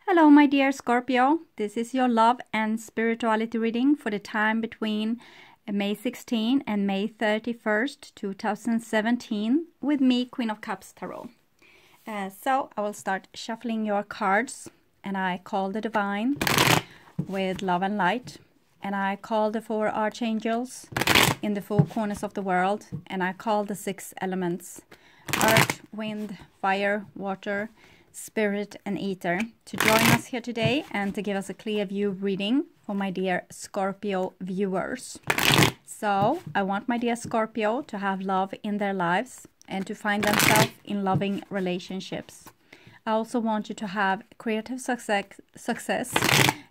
Hello, my dear Scorpio. This is your love and spirituality reading for the time between May 16 and May 31st, 2017, with me, Queen of Cups Tarot. So I will start shuffling your cards, and I call the Divine with love and light, and I call the 4 archangels in the 4 corners of the world, and I call the 6 elements: earth, wind, fire, water, spirit and ether, to join us here today and to give us a clear view reading for my dear Scorpio viewers. So I want my dear Scorpio to have love in their lives and to find themselves in loving relationships. I also want you to have creative success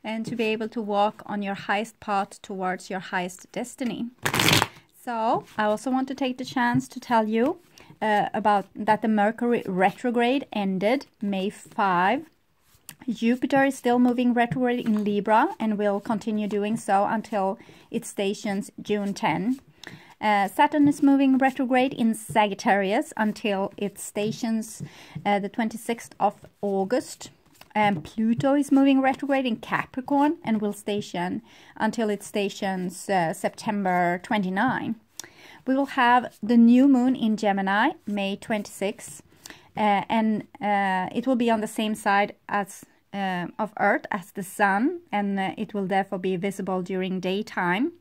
and to be able to walk on your highest path towards your highest destiny. So I also want to take the chance to tell you about that the Mercury retrograde ended May 5. Jupiter is still moving retrograde in Libra and will continue doing so until it stations June 10. Saturn is moving retrograde in Sagittarius until it stations the 26th of August. Pluto is moving retrograde in Capricorn and will station until it stations September 29. We will have the new moon in Gemini, May 26, and it will be on the same side as of Earth as the Sun, and it will therefore be visible during daytime.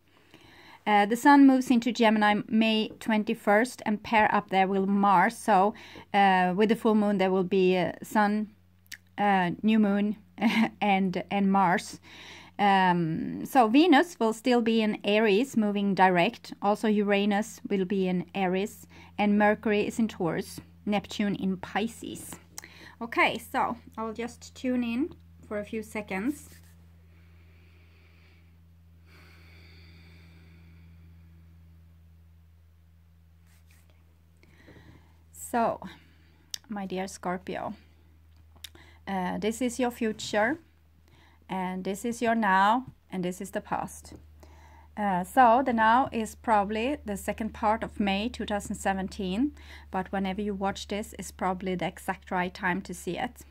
The Sun moves into Gemini May 21st and pair up there with Mars, so with the full moon there will be Sun, new moon, and Mars. So Venus will still be in Aries, moving direct. Also Uranus will be in Aries, and Mercury is in Taurus, Neptune in Pisces. Okay, so I will just tune in for a few seconds. So, my dear Scorpio, this is your future. And this is your now, and this is the past. So the now is probably the second part of May 2017, but whenever you watch this is probably the exact right time to see it.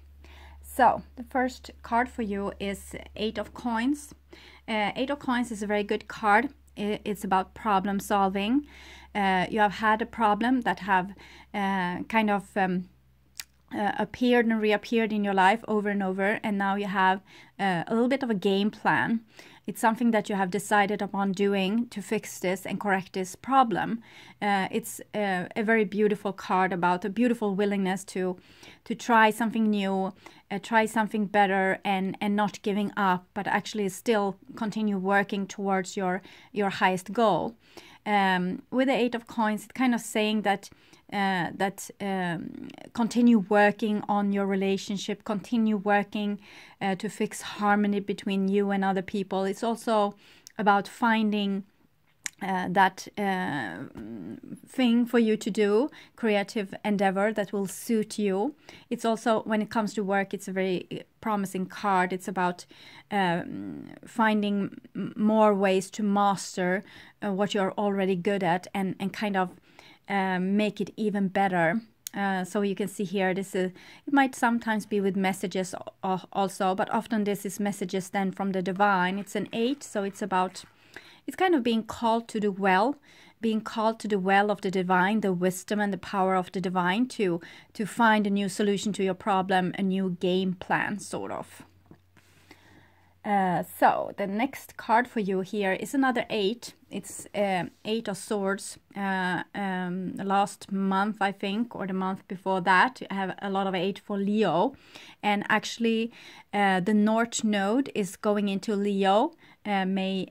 So the first card for you is 8 of Coins. 8 of Coins is a very good card. It's about problem solving. You have had a problem that have kind of appeared and reappeared in your life over and over, and now you have a little bit of a game plan. It's something that you have decided upon doing to fix this and correct this problem. It's a very beautiful card about a beautiful willingness to try something new, try something better, and not giving up, but actually still continue working towards your highest goal. With the 8 of Coins, it's kind of saying that continue working on your relationship, continue working to fix harmony between you and other people. It's also about finding that thing for you to do, creative endeavor that will suit you. It's also, when it comes to work, it's a very promising card. It's about finding more ways to master what you're already good at and kind of make it even better. So you can see here, it might sometimes be with messages also, but often this is messages then from the divine. It's an 8, so it's kind of being called to the well, of the divine, the wisdom and the power of the divine to find a new solution to your problem, a new game plan, sort of. So the next card for you here is another 8. It's 8 of Swords. Last month, I think, or the month before that, I have a lot of 8 for Leo. And actually, the North Node is going into Leo May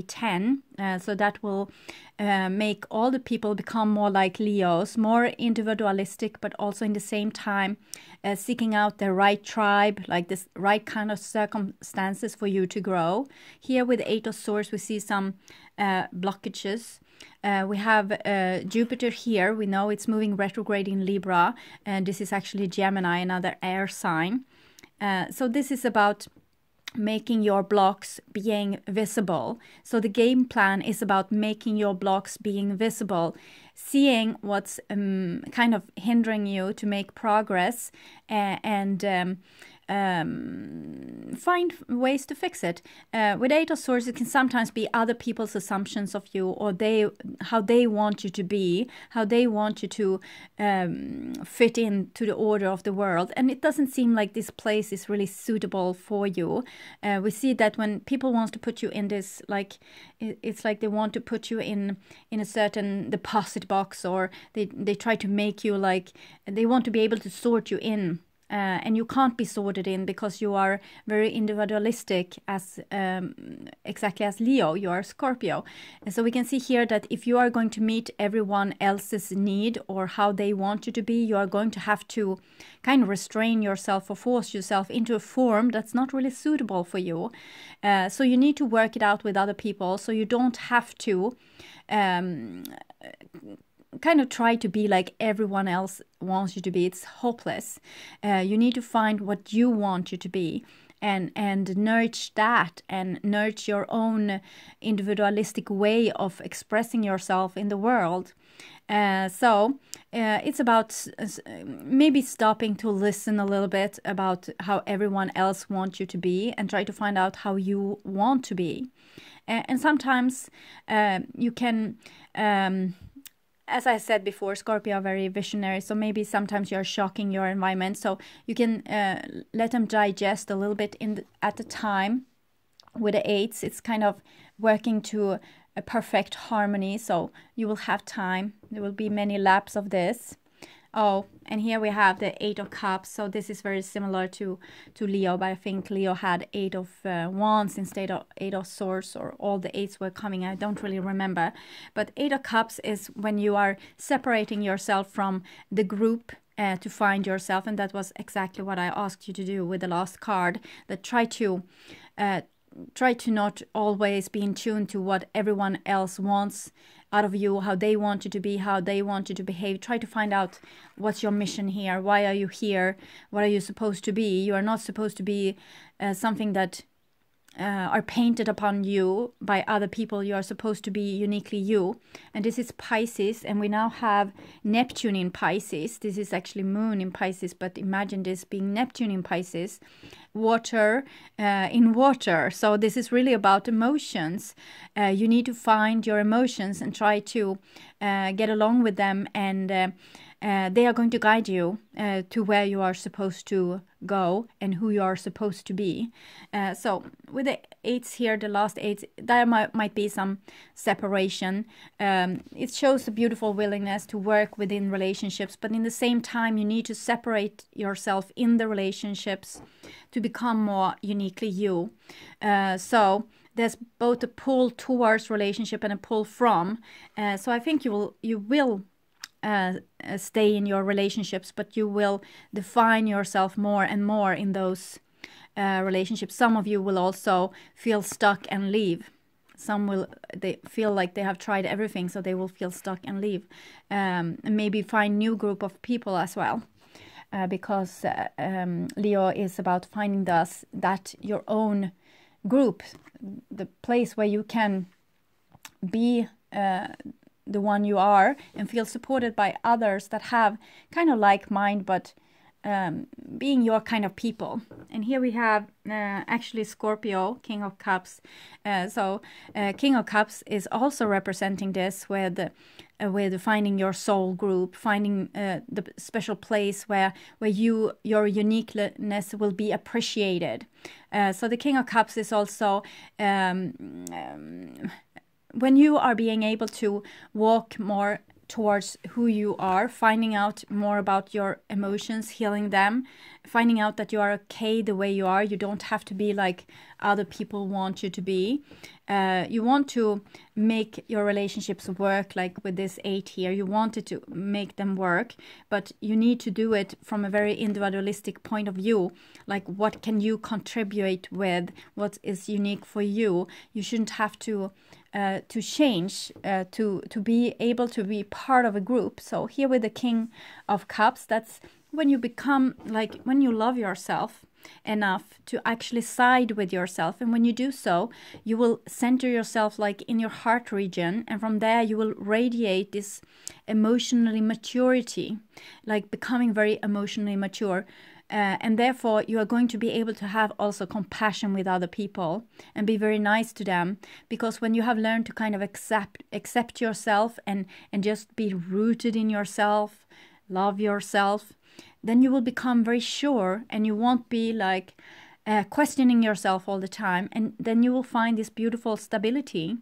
10. So that will make all the people become more like Leos, more individualistic, but also in the same time seeking out the right tribe, like this right kind of circumstances for you to grow. Here with 8 of Swords, we see some blockages. We have Jupiter here. We know it's moving retrograde in Libra, and this is actually Gemini, another air sign. So this is about making your blocks being visible. So the game plan is about making your blocks being visible, seeing what's kind of hindering you to make progress, and find ways to fix it. With Eight of Swords, it can sometimes be other people's assumptions of you, or how they want you to be, how they want you to fit into the order of the world. And it doesn't seem like this place is really suitable for you. We see that when people want to put you in this, like, it's like they want to put you in a certain deposit box, or they try to make you like, they want to be able to sort you in. And you can't be sorted in because you are very individualistic, as exactly as Leo, you are Scorpio. And so we can see here that if you are going to meet everyone else's need or how they want you to be, you are going to have to kind of restrain yourself or force yourself into a form that's not really suitable for you. So you need to work it out with other people, so you don't have to kind of try to be like everyone else wants you to be. It's hopeless. You need to find what you want you to be, and nurture that, and nurture your own individualistic way of expressing yourself in the world. So it's about maybe stopping to listen a little bit about how everyone else wants you to be, and try to find out how you want to be. And sometimes you can as I said before, Scorpio are very visionary, so maybe sometimes you're shocking your environment, so you can let them digest a little bit at the time. With the eights, it's kind of working to a perfect harmony, so you will have time. There will be many laps of this. Oh, and here we have the Eight of Cups, so this is very similar to Leo, but I think Leo had Eight of Wands instead of Eight of Swords, or all the eights were coming, I don't really remember. But Eight of Cups is when you are separating yourself from the group to find yourself, and that was exactly what I asked you to do with the last card, that try to not always be in tune to what everyone else wants out of you, how they want you to be, how they want you to behave. Try to find out what's your mission here, why are you here, what are you supposed to be. You are not supposed to be something that are painted upon you by other people. You are supposed to be uniquely you. And this is Pisces, and we now have Neptune in Pisces. This is actually Moon in Pisces, but imagine this being Neptune in Pisces, water in water. So this is really about emotions. You need to find your emotions and try to get along with them, and they are going to guide you to where you are supposed to go and who you are supposed to be. So with the eights here, the last eights, there might be some separation. It shows a beautiful willingness to work within relationships, but in the same time you need to separate yourself in the relationships to become more uniquely you. So there's both a pull towards relationship and a pull from. So I think you will stay in your relationships, but you will define yourself more and more in those relationships. Some of you will also feel stuck and leave. Some they feel like they have tried everything, so they will feel stuck and leave, and maybe find new group of people as well, because Leo is about finding that your own group, the place where you can be the one you are and feel supported by others that have kind of like mind, but being your kind of people. And here we have actually Scorpio, King of Cups. So King of Cups is also representing this with finding your soul group, finding the special place where your uniqueness will be appreciated. So the King of Cups is also when you are being able to walk more towards who you are, finding out more about your emotions, healing them, finding out that you are okay the way you are. You don't have to be like other people want you to be. You want to make your relationships work, like with this 8 here. You wanted to make them work, but you need to do it from a very individualistic point of view. Like, what can you contribute with? What is unique for you? You shouldn't have to change to be able to be part of a group. So here with the King of Cups, that's when you become like, when you love yourself enough to actually side with yourself, and when you do so, you will center yourself like in your heart region, and from there you will radiate this emotionally maturity, like becoming very emotionally mature. And therefore, you are going to be able to have also compassion with other people and be very nice to them. Because when you have learned to kind of accept yourself and just be rooted in yourself, love yourself, then you will become very sure, and you won't be like questioning yourself all the time. And then you will find this beautiful stability.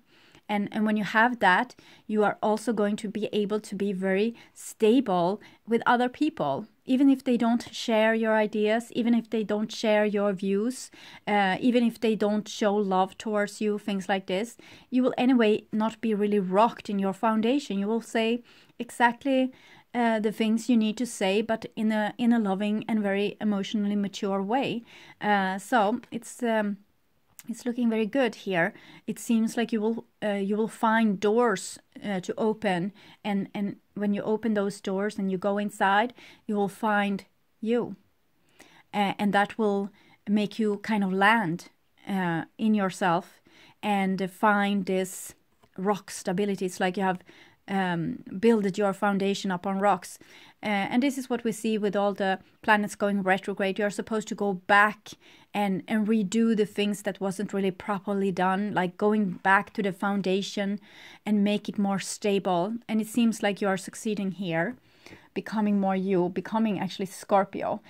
And when you have that, you are also going to be able to be very stable with other people, even if they don't share your ideas, even if they don't share your views, even if they don't show love towards you, things like this. You will anyway not be really rocked in your foundation. You will say exactly the things you need to say, but in a loving and very emotionally mature way. So it's looking very good here. It seems like you will find doors to open, and when you open those doors and you go inside, you will find you, and that will make you kind of land in yourself and find this rock stability. It's like you have built your foundation upon rocks. And this is what we see with all the planets going retrograde. You're supposed to go back and redo the things that wasn't really properly done, like going back to the foundation and make it more stable. And it seems like you are succeeding here, becoming more you, becoming actually Scorpio.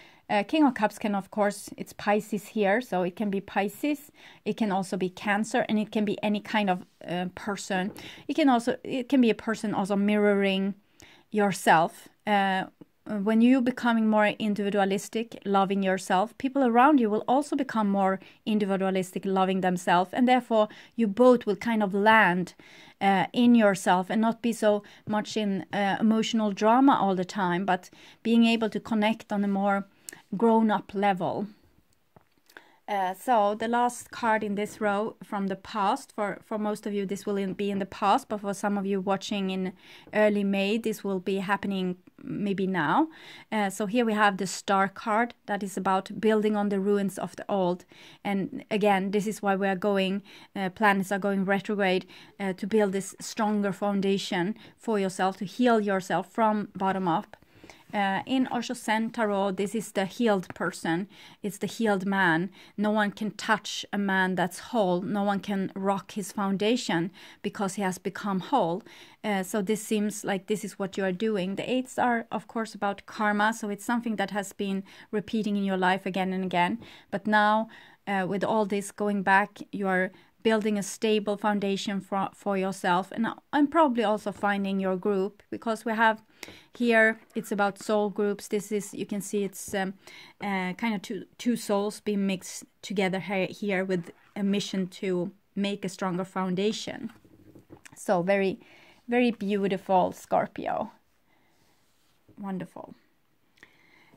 King of Cups can, of course, it's Pisces here, so it can be Pisces, it can also be Cancer, and it can be any kind of person. It can be a person also mirroring yourself. When you're becoming more individualistic, loving yourself, people around you will also become more individualistic, loving themselves, and therefore you both will kind of land in yourself and not be so much in emotional drama all the time, but being able to connect on a more grown-up level. So the last card in this row from the past, for most of you this will be in the past, but for some of you watching in early May, this will be happening maybe now. So here we have the Star card that is about building on the ruins of the old. And again, this is why we are going, planets are going retrograde, to build this stronger foundation for yourself, to heal yourself from bottom up. In Osho Zen Tarot, this is the healed person. It's the healed man. No one can touch a man that's whole. No one can rock his foundation because he has become whole. So this seems like this is what you are doing. The eights are, of course, about karma. So it's something that has been repeating in your life again and again. But now, with all this going back, you are building a stable foundation for yourself, and probably also finding your group, because we have here, it's about soul groups. This is, you can see it's kind of two souls being mixed together here with a mission to make a stronger foundation. So very, very beautiful, Scorpio. Wonderful.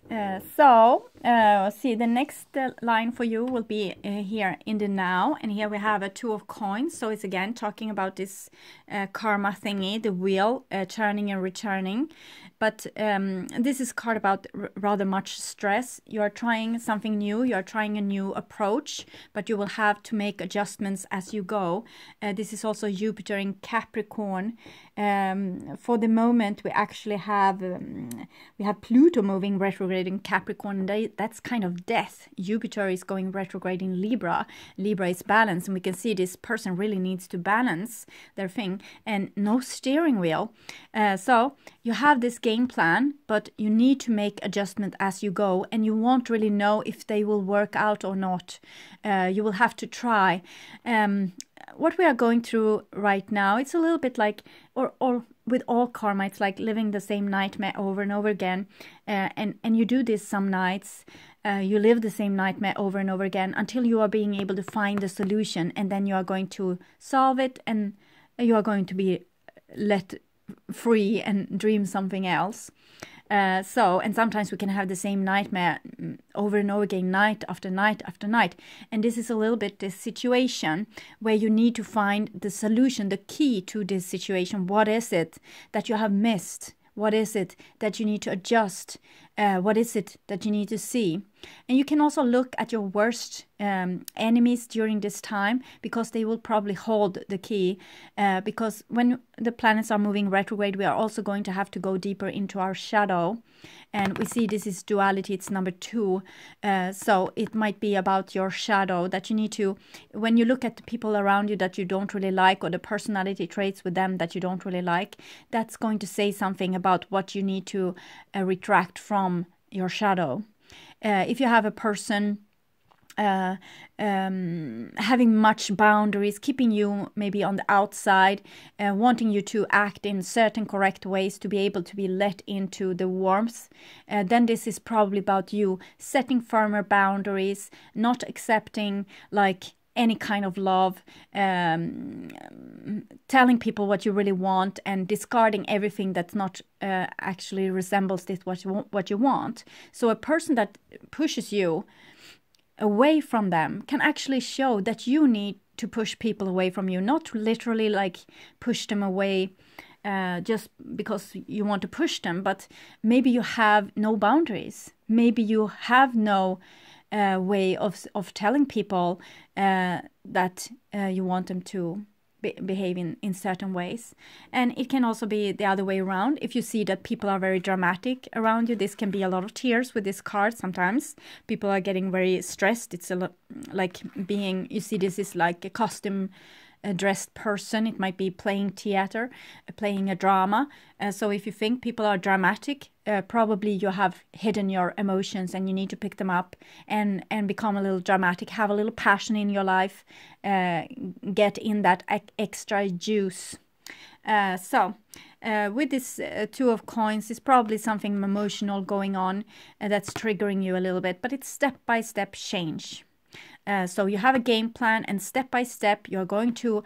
See, the next line for you will be here in the now, and here we have a Two of Coins. So it's again talking about this karma thingy, the wheel turning and returning. But this is a card about rather much stress. You are trying something new, you are trying a new approach, but you will have to make adjustments as you go. This is also Jupiter in Capricorn. For the moment, we actually have Pluto moving retrograde in Capricorn, and that's kind of death. Jupiter is going retrograde in Libra. Libra is balance, and we can see this person really needs to balance their thing, and no steering wheel. So you have this game plan, but you need to make adjustment as you go, and you won't really know if they will work out or not. You will have to try. What we are going through right now, it's a little bit like, or with all karma, it's like living the same nightmare over and over again. And you do this some nights, you live the same nightmare over and over again until you are being able to find a solution, and then you are going to solve it, and you are going to be let free and dream something else. And sometimes we can have the same nightmare over and over again, night after night after night. And this is a little bit this situation where you need to find the solution, the key to this situation. What is it that you have missed? What is it that you need to adjust? What is it that you need to see? And you can also look at your worst enemies during this time, because they will probably hold the key. Because when the planets are moving retrograde, we are also going to have to go deeper into our shadow. And we see this is duality, it's number 2. So it might be about your shadow that you need to, when you look at the people around you that you don't really like, or the personality traits with them that you don't really like, that's going to say something about what you need to retract from your shadow. If you have a person having much boundaries, keeping you maybe on the outside, wanting you to act in certain correct ways to be able to be let into the warmth, then this is probably about you setting firmer boundaries, not accepting like any kind of love, telling people what you really want, and discarding everything that's not actually resembles this what you want. So a person that pushes you away from them can actually show that you need to push people away from you, not literally like push them away just because you want to push them, but maybe you have no boundaries. Maybe you have no way of telling people that you want them to behave in certain ways. And it can also be the other way around. If you see that people are very dramatic around you, this can be a lot of tears with this card. Sometimes people are getting very stressed. It's a lot like being, you see this is like a costume dressed person. It might be playing theater, playing a drama. So if you think people are dramatic, probably you have hidden your emotions and you need to pick them up and become a little dramatic, have a little passion in your life, get in that extra juice. With this 2 of coins, it's probably something emotional going on that's triggering you a little bit, but it's step-by-step change. So you have a game plan, and step by step you're going to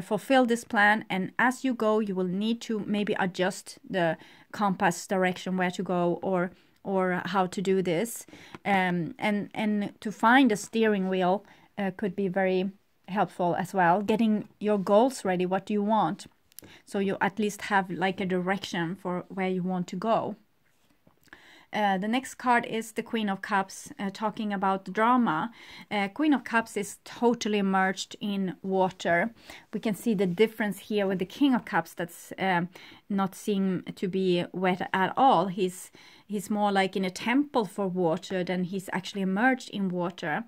fulfill this plan, and as you go you will need to maybe adjust the compass direction, where to go or how to do this, and to find a steering wheel could be very helpful as well. Getting your goals ready, what do you want, so you at least have like a direction for where you want to go. The next card is the Queen of Cups, talking about the drama. Queen of Cups is totally immersed in water. We can see the difference here with the King of Cups that's not seem to be wet at all. He's more like in a temple for water than he's actually immersed in water.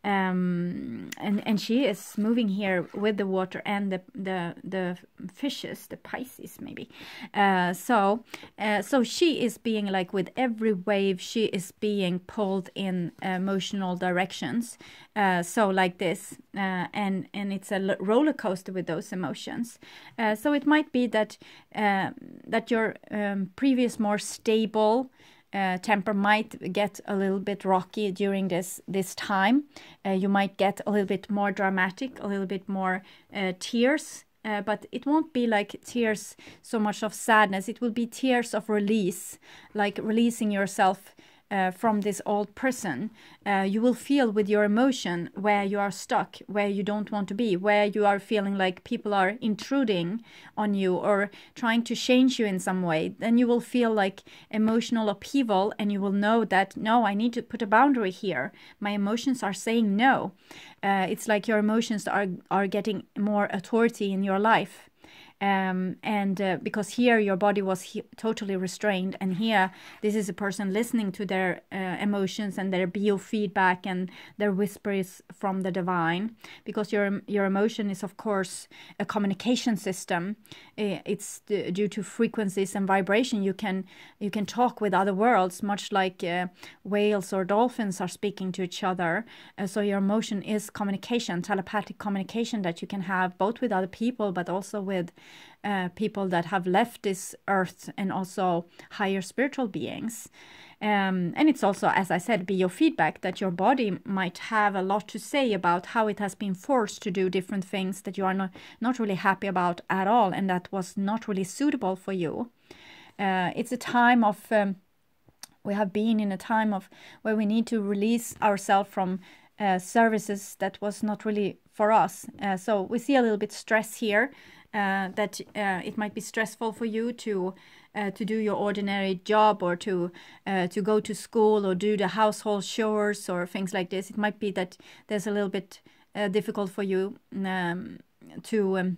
And she is moving here with the water and the fishes, the Pisces maybe. So she is being like, with every wave she is being pulled in emotional directions. So like this, and it's a roller coaster with those emotions. So it might be that that your previous more stable temper might get a little bit rocky during this time. You might get a little bit more dramatic, a little bit more tears, but it won't be like tears so much of sadness. It will be tears of release, like releasing yourself from this old prison. You will feel with your emotion where you are stuck, where you don't want to be, where you are feeling like people are intruding on you or trying to change you in some way. Then you will feel like emotional upheaval, and you will know that, no, I need to put a boundary here. My emotions are saying no. It's like your emotions are getting more authority in your life. Because here your body was totally restrained, and here this is a person listening to their emotions and their biofeedback and their whispers from the divine, because your emotion is of course a communication system. It's due to frequencies and vibration. You can talk with other worlds, much like whales or dolphins are speaking to each other. So your emotion is communication, telepathic communication that you can have both with other people, but also with people that have left this earth, and also higher spiritual beings. And it's also, as I said, biofeedback, that your body might have a lot to say about how it has been forced to do different things that you are not really happy about at all, and that was not really suitable for you. It's a time of, we have been in a time of where we need to release ourselves from services that was not really for us. So we see a little bit stress here. that it might be stressful for you to do your ordinary job, or to go to school, or do the household chores or things like this. It might be that there's a little bit difficult for you to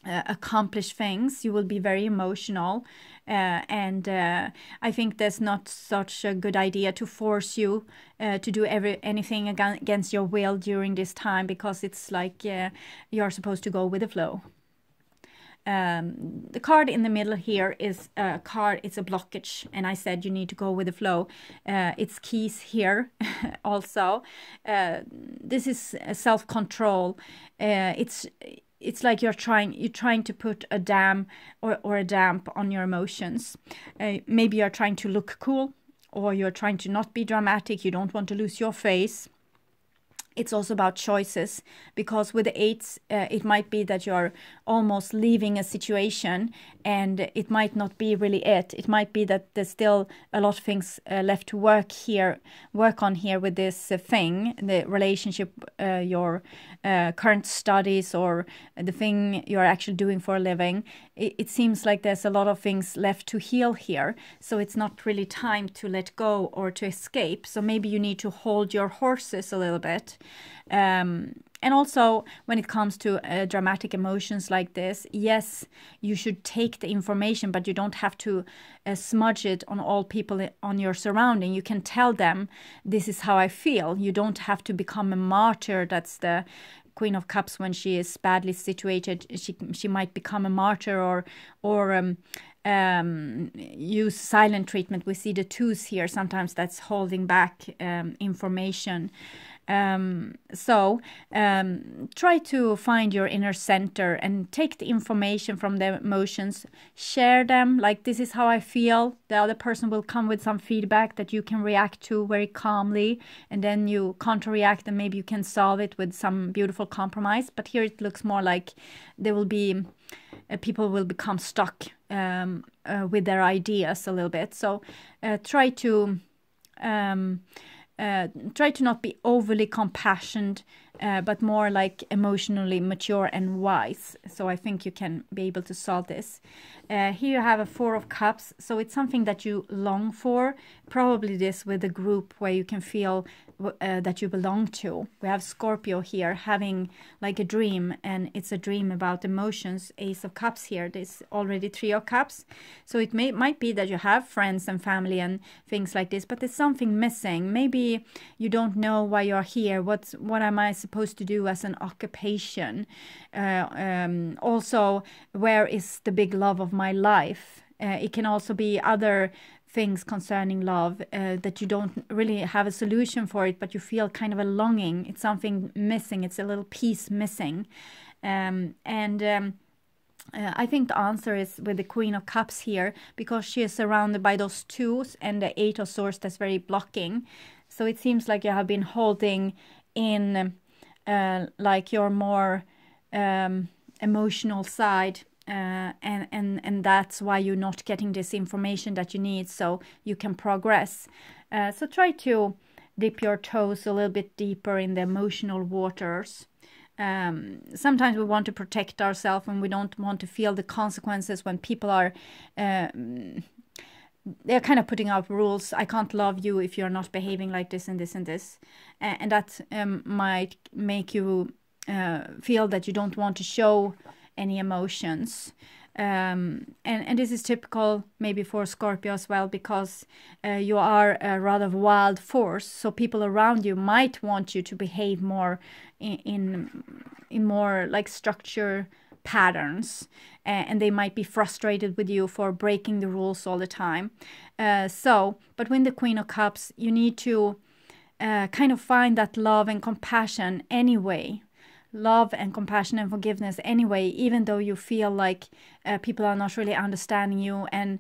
accomplish things. You will be very emotional, and I think there's not such a good idea to force you to do anything against your will during this time, because it's like you're supposed to go with the flow. The card in the middle here is a card, it's a blockage, and I said you need to go with the flow. It's keys here also. This is self-control. It's like you're trying to put a dam or a damp on your emotions. Maybe you're trying to look cool, or you're trying to not be dramatic. You don't want to lose your face. It's also about choices, because with the eights, it might be that you're almost leaving a situation, and it might not be really it. It might be that there's still a lot of things left to work on here with this thing, the relationship, your current studies, or the thing you're actually doing for a living. It seems like there's a lot of things left to heal here, so it's not really time to let go or to escape. So maybe you need to hold your horses a little bit. And also, when it comes to dramatic emotions like this, yes, you should take the information, but you don't have to smudge it on all people on your surrounding. You can tell them, this is how I feel. You don't have to become a martyr. That's the Queen of Cups. When she is badly situated, she might become a martyr, or use silent treatment. We see the twos here. Sometimes that's holding back information. Try to find your inner center and take the information from the emotions, share them, like, this is how I feel. The other person will come with some feedback that you can react to very calmly, and then you counter-react, and maybe you can solve it with some beautiful compromise. But here it looks more like there will be people will become stuck with their ideas a little bit. So try to not be overly compassionate, but more like emotionally mature and wise. So I think you can be able to solve this. Here you have a Four of Cups. So it's something that you long for. Probably this with a group where you can feel that you belong to. We have Scorpio here having like a dream, and it's a dream about emotions. Ace of Cups here. There's already Three of Cups. So it might be that you have friends and family and things like this, but there's something missing. Maybe you don't know why you're here. What am I supposed to do as an occupation? Also, where is the big love of my life? It can also be other things concerning love that you don't really have a solution for it, but you feel kind of a longing. It's something missing. It's a little piece missing. I think the answer is with the Queen of Cups here, because she is surrounded by those twos and the Eight of Swords that's very blocking. So it seems like you have been holding in like your more emotional side, and that's why you're not getting this information that you need so you can progress. So try to dip your toes a little bit deeper in the emotional waters. Sometimes we want to protect ourselves, and we don't want to feel the consequences when people are they're kind of putting out rules. I can't love you if you're not behaving like this and this and this, and that might make you feel that you don't want to show any emotions. And this is typical maybe for Scorpio as well, because you are a rather wild force, so people around you might want you to behave more in more like structure patterns, and they might be frustrated with you for breaking the rules all the time. But when the Queen of Cups, you need to kind of find that love and compassion anyway. Love and compassion and forgiveness anyway, even though you feel like people are not really understanding you and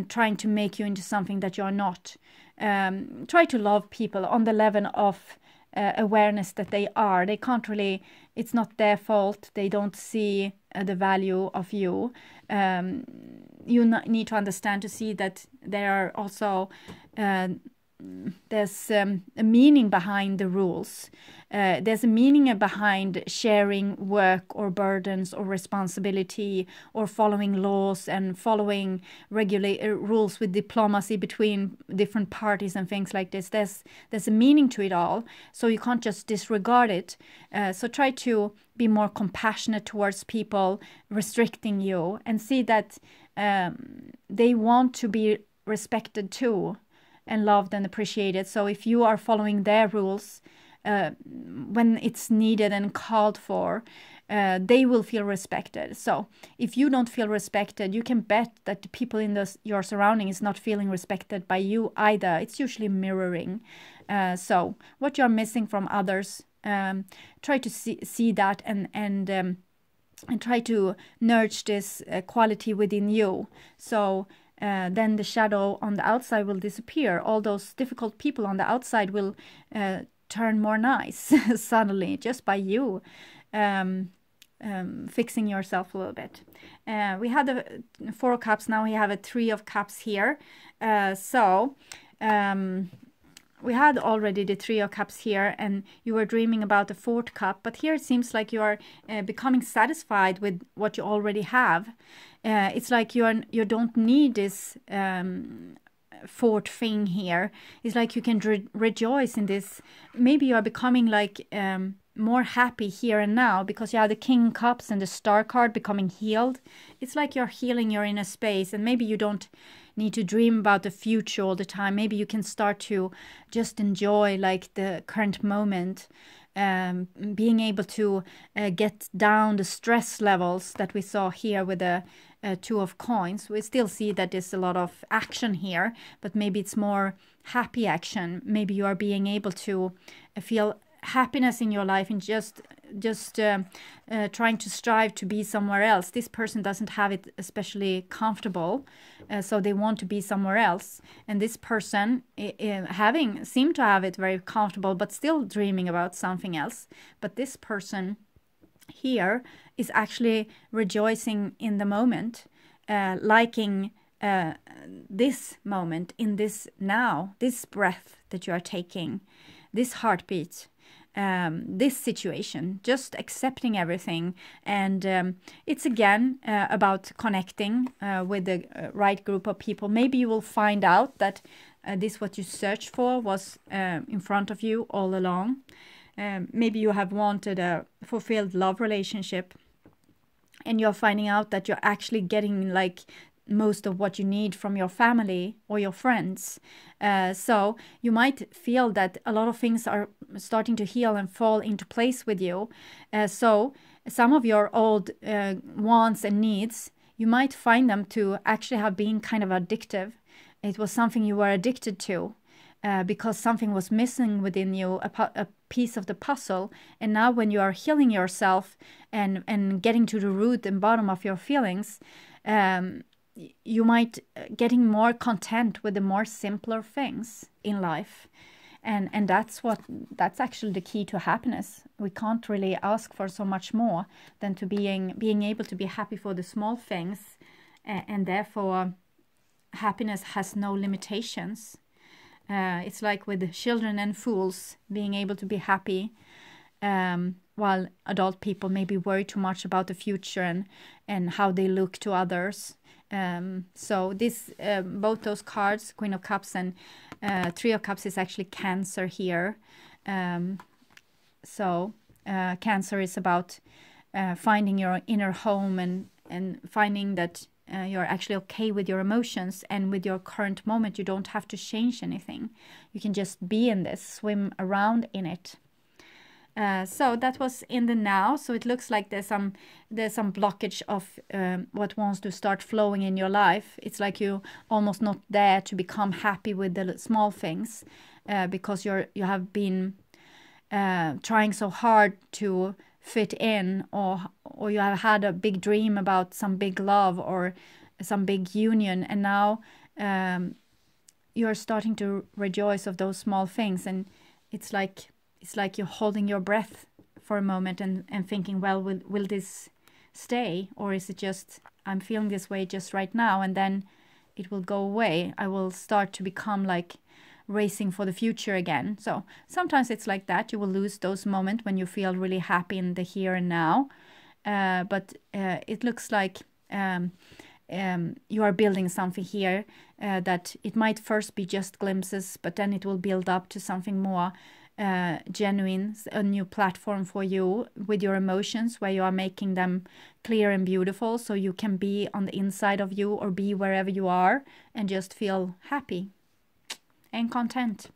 trying to make you into something that you're not. Try to love people on the level of awareness that they are. They can't really, it's not their fault. They don't see the value of you. You need to understand to see that they are also a meaning behind the rules. There's a meaning behind sharing work or burdens or responsibility, or following laws and following rules with diplomacy between different parties and things like this. There's a meaning to it all, so you can't just disregard it. So try to be more compassionate towards people restricting you, and see that they want to be respected too, and loved and appreciated. So if you are following their rules when it's needed and called for, they will feel respected. So if you don't feel respected, you can bet that the people in your surrounding is not feeling respected by you either. It's usually mirroring. So what you're missing from others, try to see that and try to nurture this quality within you. So then the shadow on the outside will disappear. All those difficult people on the outside will turn more nice suddenly, just by you fixing yourself a little bit. We had the Four of Cups, now we have a Three of Cups here. We had already the Three of Cups here, and you were dreaming about the Fourth Cup, but here it seems like you are becoming satisfied with what you already have. It's like you don't need this fourth thing here. It's like you can rejoice in this. Maybe you are becoming like more happy here and now, because you have the King of Cups and the Star card, becoming healed. It's like you're healing your inner space, and maybe you don't need to dream about the future all the time. Maybe you can start to just enjoy like the current moment, being able to get down the stress levels that we saw here with the Two of Coins. We still see that there's a lot of action here, but maybe it's more happy action. Maybe you are being able to feel happiness in your life and just trying to strive to be somewhere else. This person doesn't have it especially comfortable, so they want to be somewhere else. And this person seem to have it very comfortable, but still dreaming about something else. But this person here is actually rejoicing in the moment, liking this moment, in this now, this breath that you are taking, this heartbeat, this situation, just accepting everything. And it's again about connecting with the right group of people. Maybe you will find out that this what you searched for was in front of you all along. Maybe you have wanted a fulfilled love relationship, and you're finding out that you're actually getting like most of what you need from your family or your friends. So you might feel that a lot of things are starting to heal and fall into place with you. So some of your old wants and needs, you might find them to actually have been kind of addictive. It was something you were addicted to because something was missing within you, a piece of the puzzle. And now when you are healing yourself and getting to the root and bottom of your feelings, you might getting more content with the more simpler things in life. And that's actually the key to happiness. We can't really ask for so much more than to being able to be happy for the small things, and therefore happiness has no limitations. It's like with children and fools being able to be happy, while adult people maybe worry too much about the future and how they look to others. So this both those cards, Queen of Cups and Three of Cups, is actually Cancer here. So Cancer is about finding your inner home and finding that you're actually okay with your emotions, and with your current moment you don't have to change anything. You can just be in this, swim around in it. So that was in the now. So it looks like there's some blockage of what wants to start flowing in your life. It's like you almost not there to become happy with the small things, because you have been trying so hard to fit in, or you have had a big dream about some big love or some big union, and now you're starting to rejoice of those small things. And it's like you're holding your breath for a moment and thinking, well, will this stay? Or is it just, I'm feeling this way just right now, and then it will go away. I will start to become like racing for the future again. So sometimes it's like that. You will lose those moments when you feel really happy in the here and now. But it looks like you are building something here that it might first be just glimpses, but then it will build up to something more genuine, a new platform for you with your emotions, where you are making them clear and beautiful, so you can be on the inside of you or be wherever you are and just feel happy and content.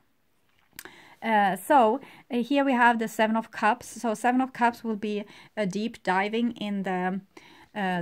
So here we have the Seven of Cups. So Seven of Cups will be a deep diving in the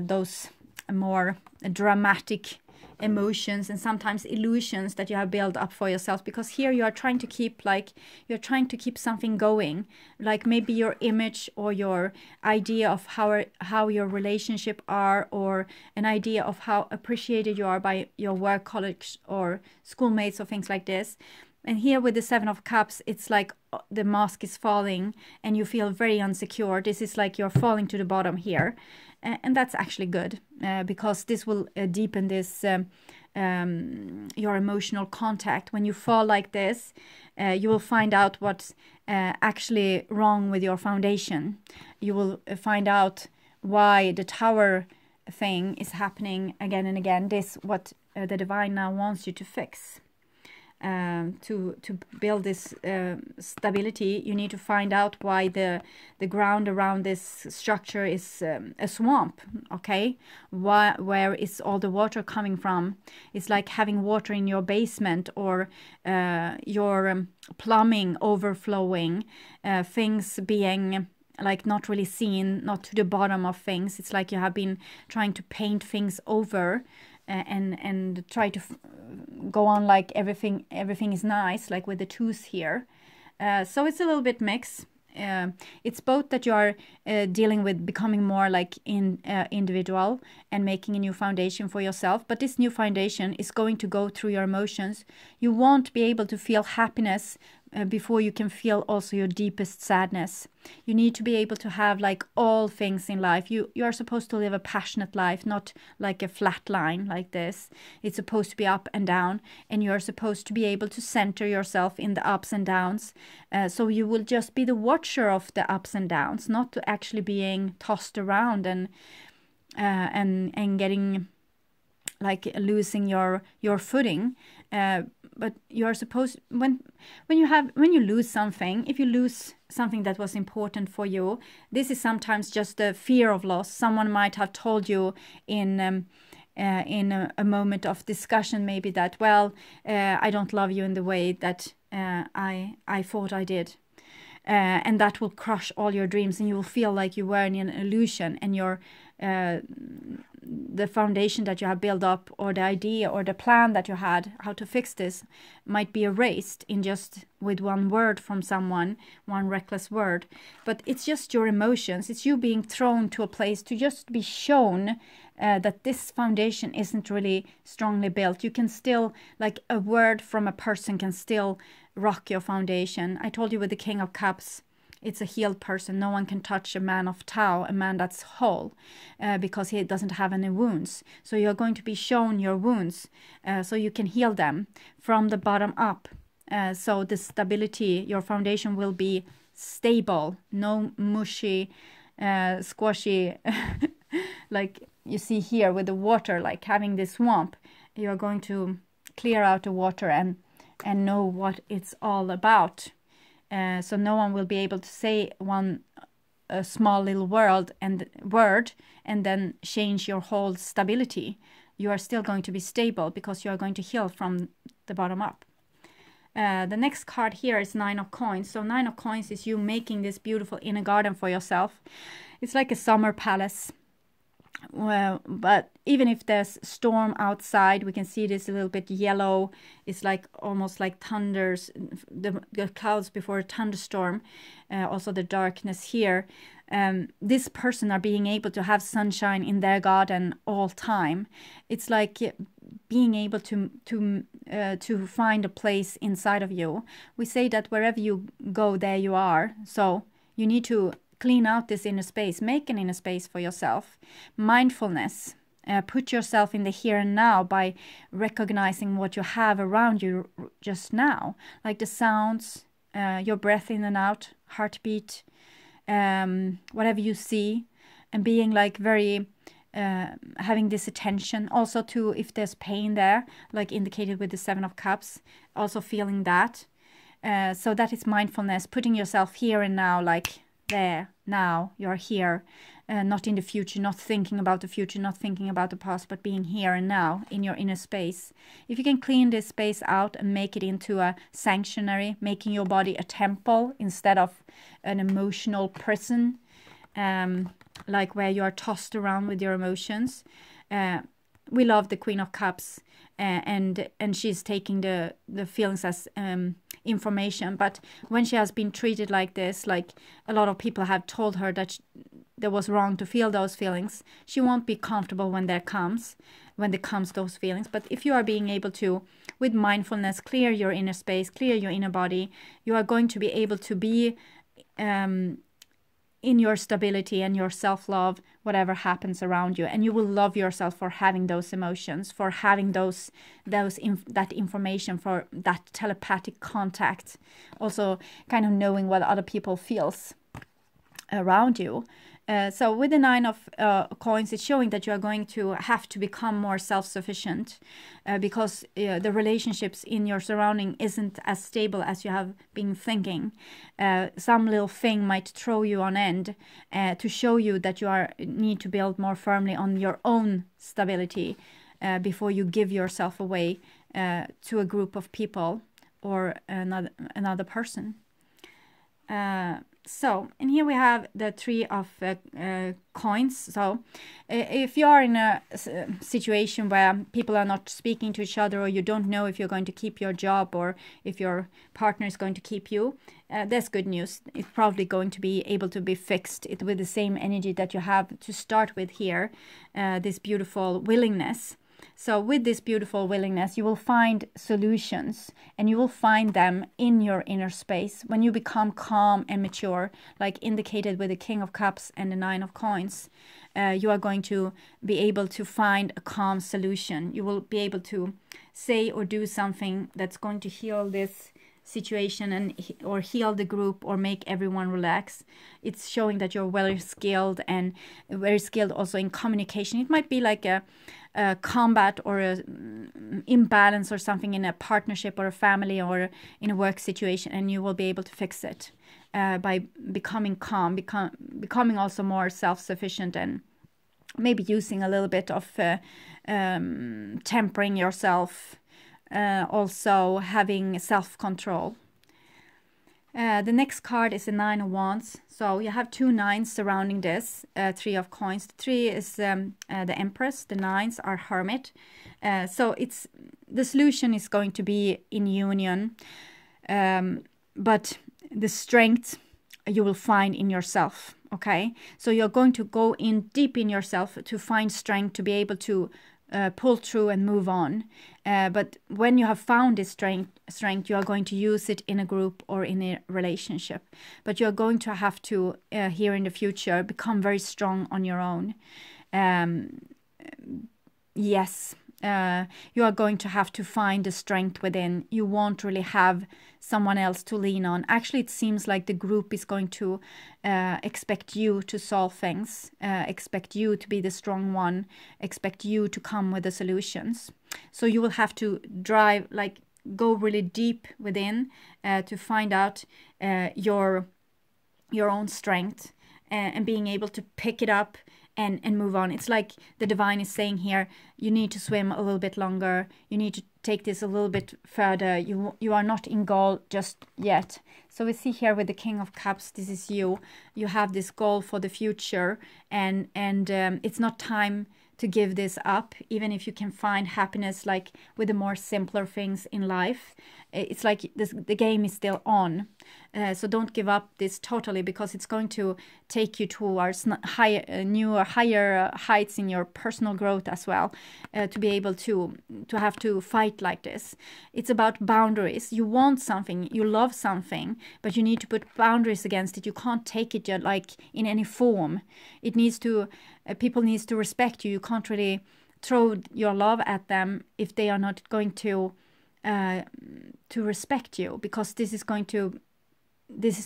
those more dramatic emotions and sometimes illusions that you have built up for yourself, because here you are trying to keep, like, you're trying to keep something going, like maybe your image or your idea of how your relationship are, or an idea of how appreciated you are by your work colleagues or schoolmates or things like this. And here with the Seven of Cups, it's like the mask is falling and you feel very insecure. This is like you're falling to the bottom here. And that's actually good, because this will deepen this your emotional contact. When you fall like this, you will find out what's actually wrong with your foundation. You will find out why the tower thing is happening again and again. This what the divine now wants you to fix. To build this stability, you need to find out why the ground around this structure is a swamp. Okay, where is all the water coming from? It's like having water in your basement, or your plumbing overflowing, things being like not really seen, not to the bottom of things. It's like you have been trying to paint things over and try to go on like everything is nice, like with the twos here. So it's a little bit mixed. It's both that you are dealing with becoming more like individual and making a new foundation for yourself, but this new foundation is going to go through your emotions. You won't be able to feel happiness before you can feel also your deepest sadness. You need to be able to have like all things in life. You are supposed to live a passionate life, not like a flat line like this. It's supposed to be up and down, and you're supposed to be able to center yourself in the ups and downs. So you will just be the watcher of the ups and downs, not to actually being tossed around and getting like losing your footing. But you're supposed, when you lose something, if you lose something that was important for you, this is sometimes just a fear of loss. Someone might have told you in a moment of discussion maybe that, well, I don't love you in the way that I thought I did. And that will crush all your dreams, and you will feel like you were in an illusion, and your the foundation that you have built up, or the idea or the plan that you had how to fix this, might be erased in just with one word from someone, one reckless word. But it's just your emotions. It's you being thrown to a place to just be shown that this foundation isn't really strongly built. You can still, like a word from a person can still rock your foundation. I told you with the King of Cups, it's a healed person. No one can touch a man of Tao, a man that's whole, because he doesn't have any wounds. So you're going to be shown your wounds, so you can heal them from the bottom up. So the stability, your foundation will be stable, no mushy, squashy, like you see here with the water, like having this swamp. You're going to clear out the water and know what it's all about. So no one will be able to say a small little word and then change your whole stability. You are still going to be stable because you are going to heal from the bottom up. The next card here is Nine of Coins. So Nine of Coins is you making this beautiful inner garden for yourself. It's like a summer palace. Well, but even if there's storm outside, we can see this a little bit yellow. It's like almost like thunders, the clouds before a thunderstorm. Also the darkness here. This person are being able to have sunshine in their garden all time. It's like being able to find a place inside of you. We say that wherever you go, there you are. So you need to clean out this inner space, make an inner space for yourself. Mindfulness, put yourself in the here and now by recognizing what you have around you just now, like the sounds, your breath in and out, heartbeat, whatever you see, and being like very having this attention also to if there's pain there, like indicated with the 7 of Cups, also feeling that. So that is mindfulness, putting yourself here and now, like there, now, you're here, not in the future, not thinking about the future, not thinking about the past, but being here and now in your inner space. If you can clean this space out and make it into a sanctuary, making your body a temple instead of an emotional prison, like where you are tossed around with your emotions. We love the Queen of Cups, and she's taking the feelings as information. But when she has been treated like this, like a lot of people have told her that that was wrong to feel those feelings, she won't be comfortable when there comes those feelings. But if you are being able to, with mindfulness, clear your inner space, clear your inner body, you are going to be able to be in your stability and your self-love, whatever happens around you, and you will love yourself for having those emotions, for having that information, for that telepathic contact, also kind of knowing what other people feels around you. So with the 9 of coins, it's showing that you are going to have to become more self-sufficient because the relationships in your surrounding isn't as stable as you have been thinking. Some little thing might throw you on end to show you that you need to build more firmly on your own stability before you give yourself away to a group of people or another person. So, and here we have the 3 of coins. So, if you are in a situation where people are not speaking to each other, or you don't know if you're going to keep your job or if your partner is going to keep you, that's good news. It's probably going to be able to be fixed with the same energy that you have to start with here, this beautiful willingness. So with this beautiful willingness, you will find solutions, and you will find them in your inner space. When you become calm and mature, like indicated with the King of Cups and the 9 of Coins, you are going to be able to find a calm solution. You will be able to say or do something that's going to heal this situation or heal the group or make everyone relax. It's showing that you're very skilled, and very skilled also in communication. It might be like a combat or a imbalance or something in a partnership or a family or in a work situation, and you will be able to fix it by becoming calm, becoming also more self-sufficient, and maybe using a little bit of tempering yourself, also having self-control. The next card is the 9 of Wands. So you have 2 9s surrounding this, 3 of Coins. The 3 is the Empress. The 9s are Hermit. So the solution is going to be in union, but the strength you will find in yourself. Okay, so you're going to go in deep in yourself to find strength to be able to pull through and move on. But when you have found this strength, you are going to use it in a group or in a relationship. But you're going to have to, here in the future, become very strong on your own. Yes, you are going to have to find the strength within. You won't really have someone else to lean on. Actually, it seems like the group is going to expect you to solve things, expect you to be the strong one, expect you to come with the solutions. So you will have to go really deep within to find out your own strength and being able to pick it up and move on. It's like the divine is saying here, you need to swim a little bit longer. You need to take this a little bit further. You are not in goal just yet. So we see here with the King of Cups, this is you. You have this goal for the future, and it's not time to give this up, even if you can find happiness like with the more simpler things in life. It's like the game is still on. So don't give up this totally, because it's going to take you towards newer, higher heights in your personal growth as well. To be able to have to fight like this. It's about boundaries. You want something, you love something, but you need to put boundaries against it. You can't take it like in any form. It needs to, people needs to respect you. You can't really throw your love at them if they are not going to respect you, because this is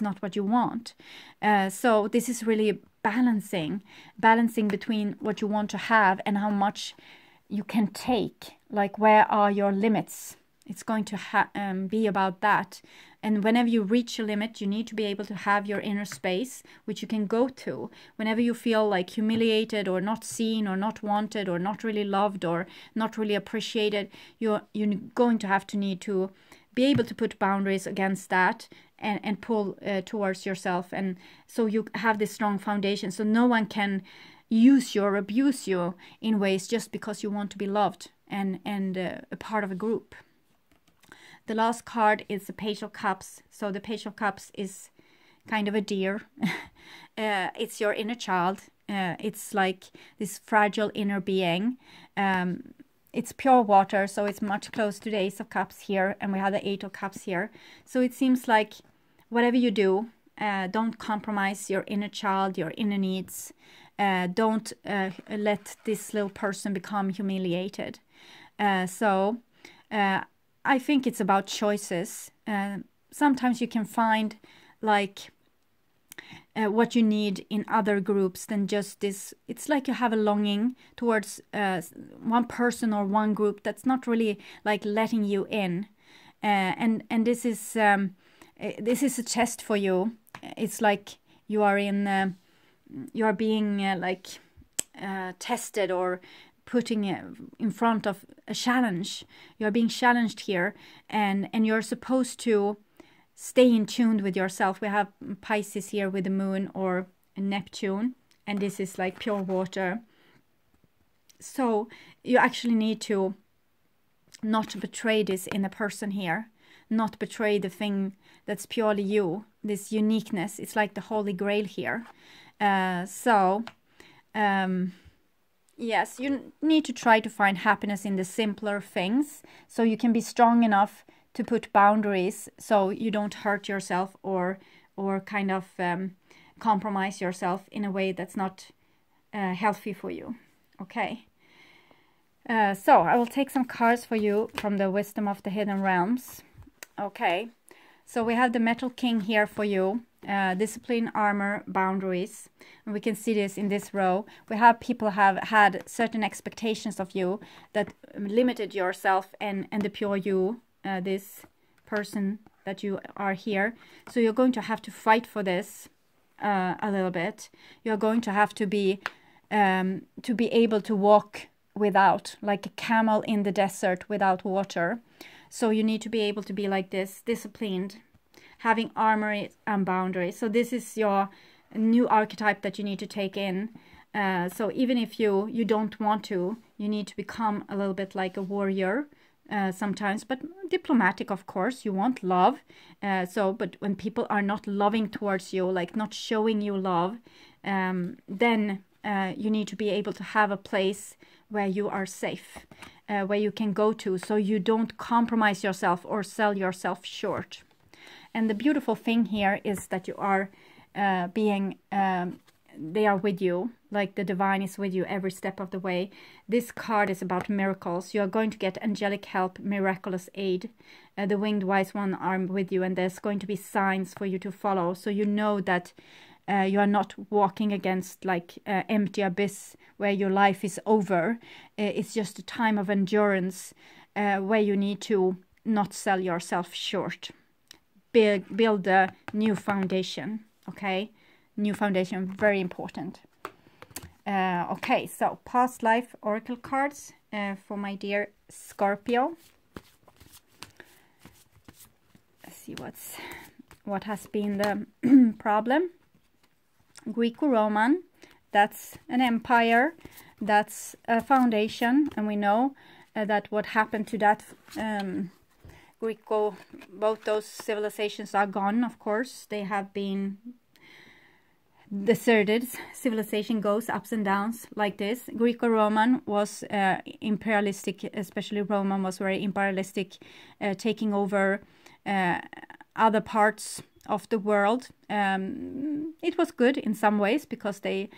not what you want. So this is really balancing between what you want to have and how much you can take. Like, where are your limits? It's going to be about that. And whenever you reach a limit, you need to be able to have your inner space, which you can go to. Whenever you feel like humiliated or not seen or not wanted or not really loved or not really appreciated, you're going to have to need to be able to put boundaries against that and pull towards yourself. And so you have this strong foundation. So no one can use you or abuse you in ways just because you want to be loved and a part of a group. The last card is the Page of Cups. So the Page of Cups is kind of a deer. It's your inner child. It's like this fragile inner being. It's pure water, so it's much close to the Ace of Cups here, and we have the Eight of Cups here. So it seems like whatever you do, don't compromise your inner child, your inner needs. Don't let this little person become humiliated. I think it's about choices. Sometimes you can find like what you need in other groups than just this. It's like you have a longing towards one person or one group that's not really like letting you in. And this is a test for you. It's like you are being tested or putting in front of a challenge. You're being challenged here, and you're supposed to stay in tune with yourself. We have Pisces here with the moon or Neptune, and this is like pure water. So you actually need to not betray this in a person here, not betray the thing that's purely you, this uniqueness. It's like the Holy Grail here. Yes, you need to try to find happiness in the simpler things, so you can be strong enough to put boundaries so you don't hurt yourself or kind of compromise yourself in a way that's not healthy for you. Okay. So I will take some cards for you from the Wisdom of the Hidden Realms. Okay. So we have the Metal King here for you. Discipline, armor, boundaries. And we can see this in this row. We have people have had certain expectations of you that limited yourself and the pure you, this person that you are here. So you're going to have to fight for this a little bit. You're going to have to be able to walk without, like a camel in the desert without water. So you need to be able to be like this, disciplined, having armor and boundaries. So this is your new archetype that you need to take in. So even if you don't want to, you need to become a little bit like a warrior sometimes, but diplomatic, of course. You want love. But when people are not loving towards you, like not showing you love, then you need to be able to have a place where you are safe, where you can go to, so you don't compromise yourself or sell yourself short. And the beautiful thing here is that you are they are with you, like the divine is with you every step of the way. This card is about miracles. You are going to get angelic help, miraculous aid. The winged wise one are with you, and there's going to be signs for you to follow. So you know that you are not walking against like empty abyss where your life is over. It's just a time of endurance where you need to not sell yourself short. Build a new foundation, okay? New foundation, very important. Okay, so past life oracle cards for my dear Scorpio. Let's see what has been the problem. Greco-Roman, that's an empire, that's a foundation, and we know that what happened to that both those civilizations are gone, of course. They have been deserted. Civilization goes ups and downs like this. Greco-Roman was imperialistic, especially Roman was very imperialistic, taking over other parts of the world. It was good in some ways because they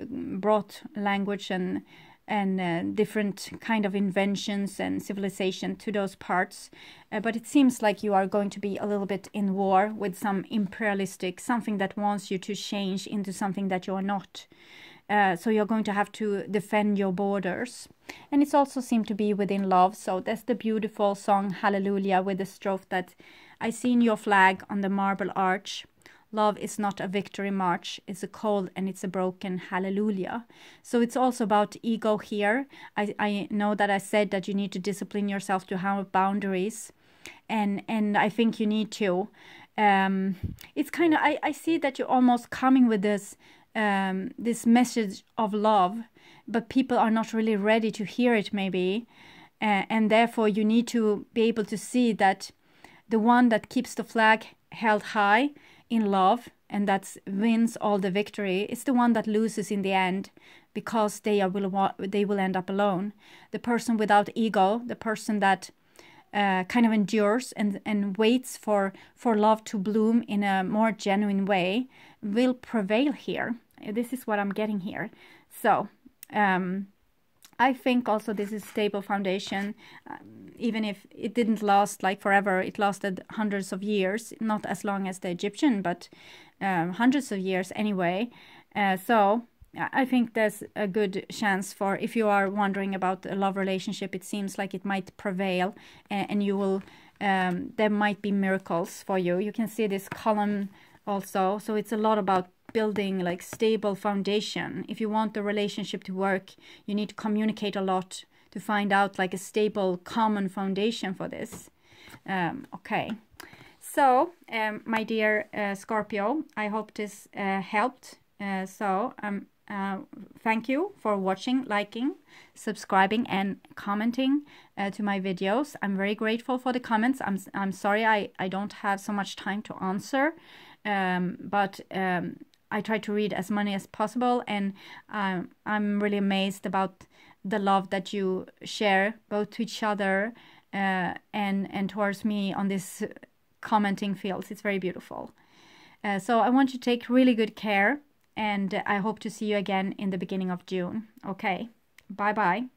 brought language and different kind of inventions and civilization to those parts. But it seems like you are going to be a little bit in war with some imperialistic, something that wants you to change into something that you are not. So you're going to have to defend your borders. And it's also seemed to be within love. So that's the beautiful song Hallelujah with the strophe that I seen your flag on the marble arch. Love is not a victory march, it's a cold and it's a broken hallelujah. So it's also about ego here. I know that I said that you need to discipline yourself to have boundaries. And I think you need to. It's kind of, I see that you're almost coming with this message of love, but people are not really ready to hear it maybe. And therefore you need to be able to see that the one that keeps the flag held high in love and that wins all the victory is the one that loses in the end, because they will end up alone. The person without ego, the person that kind of endures and waits for love to bloom in a more genuine way, will prevail here. This is what I'm getting here. So I think also this is stable foundation, even if it didn't last like forever. It lasted hundreds of years, not as long as the Egyptian, but hundreds of years anyway. So I think there's a good chance for, if you are wondering about a love relationship, it seems like it might prevail, and you will, there might be miracles for you. You can see this column also. So it's a lot about building like stable foundation. If you want the relationship to work, you need to communicate a lot to find out like a stable common foundation for this. Okay, so my dear Scorpio, I hope this helped. Thank you for watching, liking, subscribing and commenting to my videos. I'm very grateful for the comments. I'm sorry I don't have so much time to answer, but I try to read as many as possible, and I'm really amazed about the love that you share both to each other and towards me on this commenting fields. It's very beautiful. So I want you to take really good care, and I hope to see you again in the beginning of June. Okay, bye-bye.